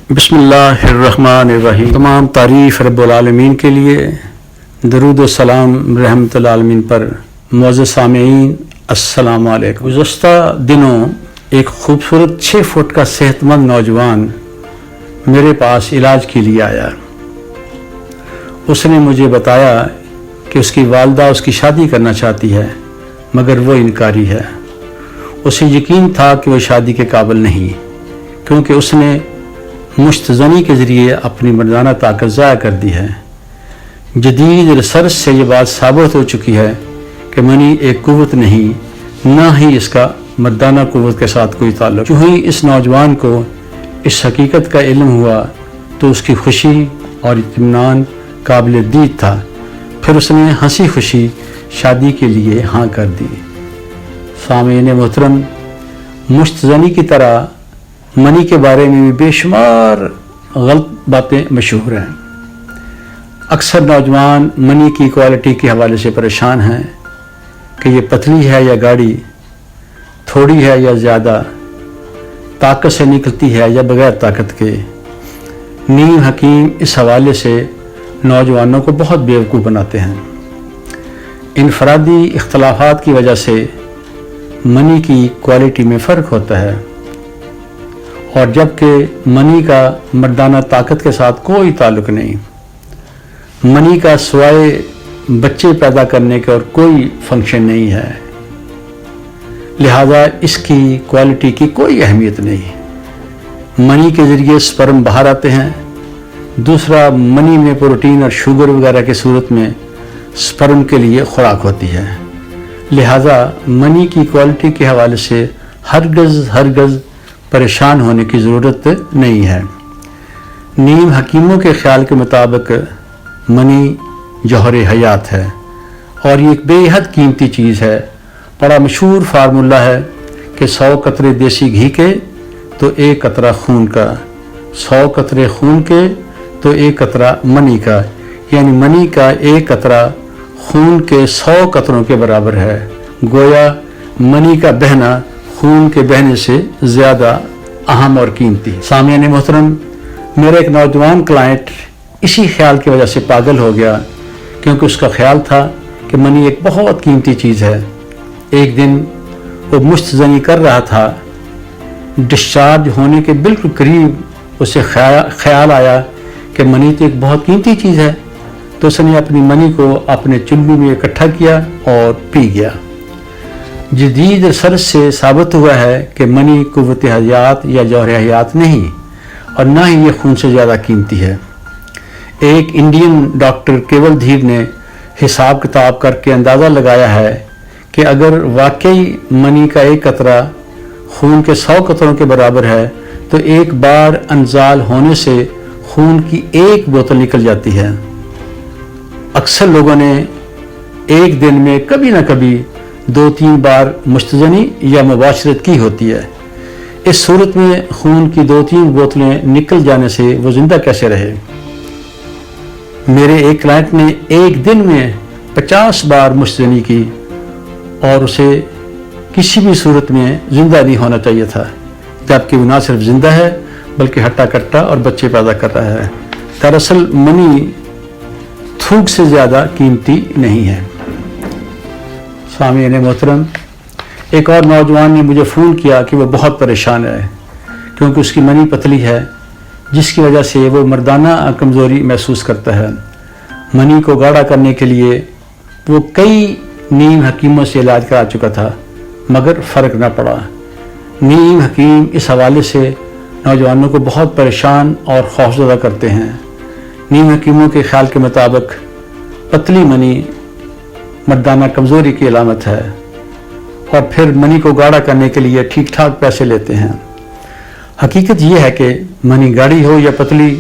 بسم اللہ الرحمن الرحیم۔ تمام تعریف رب العالمین کے لیے، درود و سلام رحمت العالمین پر۔ معزز سامعین السلام علیکم۔ گزشتہ دنوں ایک خوبصورت 6 فٹ کا صحت مند نوجوان میرے پاس علاج کے لیے آیا۔ اس نے مجھے بتایا کہ اس کی والدہ اس کی شادی کرنا چاہتی ہے مگر وہ انکاری ہے۔ اسے یقین تھا کہ وہ شادی کے قابل نہیں، کیونکہ اس نے مشت زنی کے ذریعے اپنی مردانہ طاقت ضائع کر دی ہے۔ جدید ریسرچ سے یہ بات ثابت ہو چکی ہے کہ منی ایک قوت نہیں، نہ ہی اس کا مردانہ قوت کے ساتھ کوئی تعلق۔ جو ہی اس نوجوان کو اس حقیقت کا علم ہوا تو اس کی خوشی اور اطمینان قابل دید تھا۔ پھر اس نے ہنسی خوشی شادی کے لیے ہاں کر دی۔ سامعین محترم، مشت زنی کی طرح منی کے بارے میں بھی بے شمار غلط باتیں مشہور ہیں۔ اکثر نوجوان منی کی کوالٹی کے حوالے سے پریشان ہیں کہ یہ پتلی ہے یا گاڑی، تھوڑی ہے یا زیادہ، طاقت سے نکلتی ہے یا بغیر طاقت کے۔ نیم حکیم اس حوالے سے نوجوانوں کو بہت بیوقوف بناتے ہیں۔ انفرادی اختلافات کی وجہ سے منی کی کوالٹی میں فرق ہوتا ہے، اور جبکہ منی کا مردانہ طاقت کے ساتھ کوئی تعلق نہیں۔ منی کا سوائے بچے پیدا کرنے کا اور کوئی فنکشن نہیں ہے، لہذا اس کی کوالٹی کی کوئی اہمیت نہیں۔ منی کے ذریعے سپرم باہر آتے ہیں۔ دوسرا، منی میں پروٹین اور شوگر وغیرہ کی صورت میں سپرم کے لیے خوراک ہوتی ہے، لہذا منی کی کوالٹی کے حوالے سے ہرگز پریشان ہونے کی ضرورت نہیں ہے۔ نیم حکیموں کے خیال کے مطابق منی جوہر حیات ہے اور یہ ایک بے حد قیمتی چیز ہے۔ بڑا مشہور فارمولہ ہے کہ 100 قطرے دیسی گھی کے تو 1 قطرہ خون کا، 100 قطرے خون کے تو 1 قطرہ منی کا، یعنی منی کا 1 قطرہ خون کے 100 قطروں کے برابر ہے۔ گویا منی کا بہنا خون کے بہنے سے زیادہ اہم اور قیمتی۔ سامعین محترم، میرا ایک نوجوان کلائنٹ اسی خیال کی وجہ سے پاگل ہو گیا، کیونکہ اس کا خیال تھا کہ منی ایک بہت قیمتی چیز ہے۔ ایک دن وہ مشت زنی کر رہا تھا، ڈسچارج ہونے کے بالکل قریب اسے خیال آیا کہ منی تو ایک بہت قیمتی چیز ہے، تو اس نے اپنی منی کو اپنے چلو میں اکٹھا کیا اور پی گیا۔ جدید ریسرچ سے ثابت ہوا ہے کہ منی قوت حیات یا جوہر حیات نہیں، اور نہ ہی یہ خون سے زیادہ قیمتی ہے۔ ایک انڈین ڈاکٹر کیول دھیر نے حساب کتاب کر کے اندازہ لگایا ہے کہ اگر واقعی منی کا 1 قطرہ خون کے 100 قطروں کے برابر ہے تو ایک بار انزال ہونے سے خون کی 1 بوتل نکل جاتی ہے۔ اکثر لوگوں نے ایک دن میں کبھی نہ کبھی 2-3 بار مشت زنی یا مباشرت کی ہوتی ہے۔ اس صورت میں خون کی 2-3 بوتلیں نکل جانے سے وہ زندہ کیسے رہے؟ میرے ایک کلائنٹ نے ایک دن میں 50 بار مشت زنی کی اور اسے کسی بھی صورت میں زندہ نہیں ہونا چاہیے تھا، جبکہ وہ نہ صرف زندہ ہے بلکہ ہٹا کٹا اور بچے پیدا کر رہا ہے۔ دراصل منی تھوک سے زیادہ قیمتی نہیں ہے۔ سامعین محترم، ایک اور نوجوان نے مجھے فون کیا کہ وہ بہت پریشان ہے کیونکہ اس کی منی پتلی ہے، جس کی وجہ سے وہ مردانہ کمزوری محسوس کرتا ہے۔ منی کو گاڑھا کرنے کے لیے وہ کئی نیم حکیموں سے علاج کرا چکا تھا مگر فرق نہ پڑا۔ نیم حکیم اس حوالے سے نوجوانوں کو بہت پریشان اور خوفزدہ کرتے ہیں۔ نیم حکیموں کے خیال کے مطابق پتلی منی مردانہ کمزوری کی علامت ہے، اور پھر منی کو گاڑھا کرنے کے لیے ٹھیک ٹھاک پیسے لیتے ہیں۔ حقیقت یہ ہے کہ منی گاڑھی ہو یا پتلی،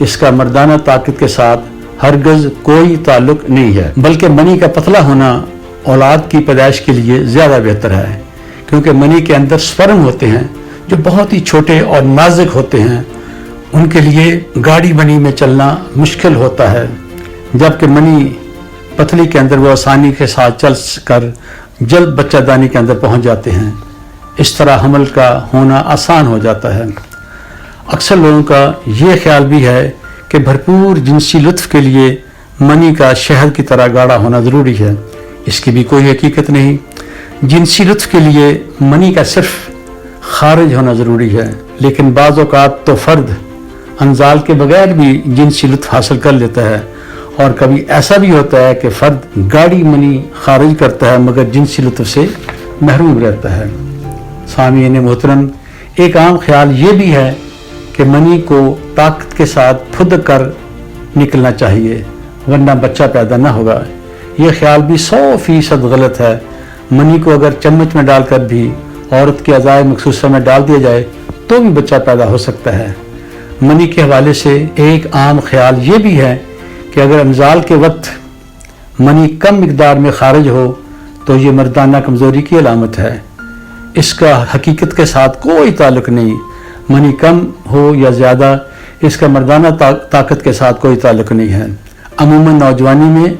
اس کا مردانہ طاقت کے ساتھ ہرگز کوئی تعلق نہیں ہے، بلکہ منی کا پتلا ہونا اولاد کی پیدائش کے لیے زیادہ بہتر ہے، کیونکہ منی کے اندر سپرم ہوتے ہیں جو بہت ہی چھوٹے اور نازک ہوتے ہیں۔ ان کے لیے گاڑی منی میں چلنا مشکل ہوتا ہے، جبکہ منی پتلی کے اندر وہ آسانی کے ساتھ چل کر جلد بچہ دانی کے اندر پہنچ جاتے ہیں۔ اس طرح حمل کا ہونا آسان ہو جاتا ہے۔ اکثر لوگوں کا یہ خیال بھی ہے کہ بھرپور جنسی لطف کے لیے منی کا شہد کی طرح گاڑھا ہونا ضروری ہے۔ اس کی بھی کوئی حقیقت نہیں۔ جنسی لطف کے لیے منی کا صرف خارج ہونا ضروری ہے، لیکن بعض اوقات تو فرد انزال کے بغیر بھی جنسی لطف حاصل کر لیتا ہے، اور کبھی ایسا بھی ہوتا ہے کہ فرد گاڑھی منی خارج کرتا ہے مگر جنسی لطف سے محروم رہتا ہے۔ سامعین محترم، ایک عام خیال یہ بھی ہے کہ منی کو طاقت کے ساتھ پھدک کر نکلنا چاہیے ورنہ بچہ پیدا نہ ہوگا۔ یہ خیال بھی 100% غلط ہے۔ منی کو اگر چمچ میں ڈال کر بھی عورت کے اعضائے مخصوصہ میں ڈال دیا جائے تو بھی بچہ پیدا ہو سکتا ہے۔ منی کے حوالے سے ایک عام خیال یہ بھی ہے کہ اگر انزال کے وقت منی کم مقدار میں خارج ہو تو یہ مردانہ کمزوری کی علامت ہے۔ اس کا حقیقت کے ساتھ کوئی تعلق نہیں۔ منی کم ہو یا زیادہ، اس کا مردانہ طاقت کے ساتھ کوئی تعلق نہیں ہے۔ عموماً نوجوانی میں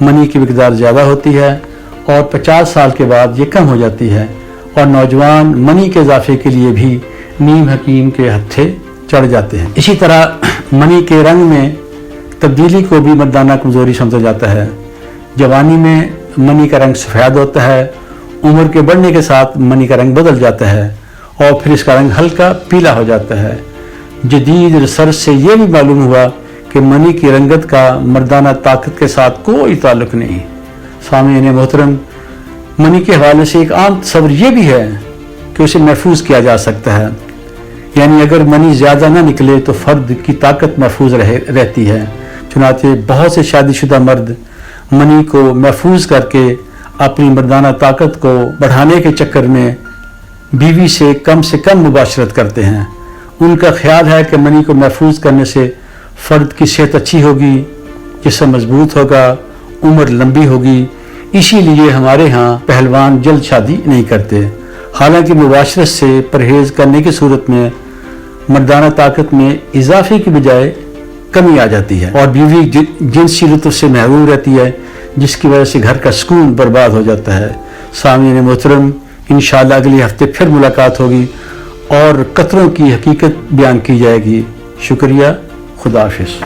منی کی مقدار زیادہ ہوتی ہے اور 50 سال کے بعد یہ کم ہو جاتی ہے، اور نوجوان منی کے اضافے کے لیے بھی نیم حکیم کے ہتھے چڑھ جاتے ہیں۔ اسی طرح منی کے رنگ میں تبدیلی کو بھی مردانہ کمزوری سمجھا جاتا ہے۔ جوانی میں منی کا رنگ سفید ہوتا ہے، عمر کے بڑھنے کے ساتھ منی کا رنگ بدل جاتا ہے اور پھر اس کا رنگ ہلکا پیلا ہو جاتا ہے۔ جدید ریسرچ سے یہ بھی معلوم ہوا کہ منی کی رنگت کا مردانہ طاقت کے ساتھ کوئی تعلق نہیں۔ سامعین محترم، منی کے حوالے سے ایک عام تصور یہ بھی ہے کہ اسے محفوظ کیا جا سکتا ہے، یعنی اگر منی زیادہ نہ نکلے تو فرد کی طاقت محفوظ رہتی ہے۔ چنانچہ بہت سے شادی شدہ مرد منی کو محفوظ کر کے اپنی مردانہ طاقت کو بڑھانے کے چکر میں بیوی سے کم مباشرت کرتے ہیں۔ ان کا خیال ہے کہ منی کو محفوظ کرنے سے فرد کی صحت اچھی ہوگی، جسم مضبوط ہوگا، عمر لمبی ہوگی۔ اسی لیے ہمارے ہاں پہلوان جلد شادی نہیں کرتے، حالانکہ مباشرت سے پرہیز کرنے کی صورت میں مردانہ طاقت میں اضافے کی بجائے کمی آ جاتی ہے اور بیوی جنسی لطف سے محروم رہتی ہے، جس کی وجہ سے گھر کا سکون برباد ہو جاتا ہے۔ سامعین محترم، انشاءاللہ اگلے ہفتے پھر ملاقات ہوگی اور قطروں کی حقیقت بیان کی جائے گی۔ شکریہ، خدا حافظ۔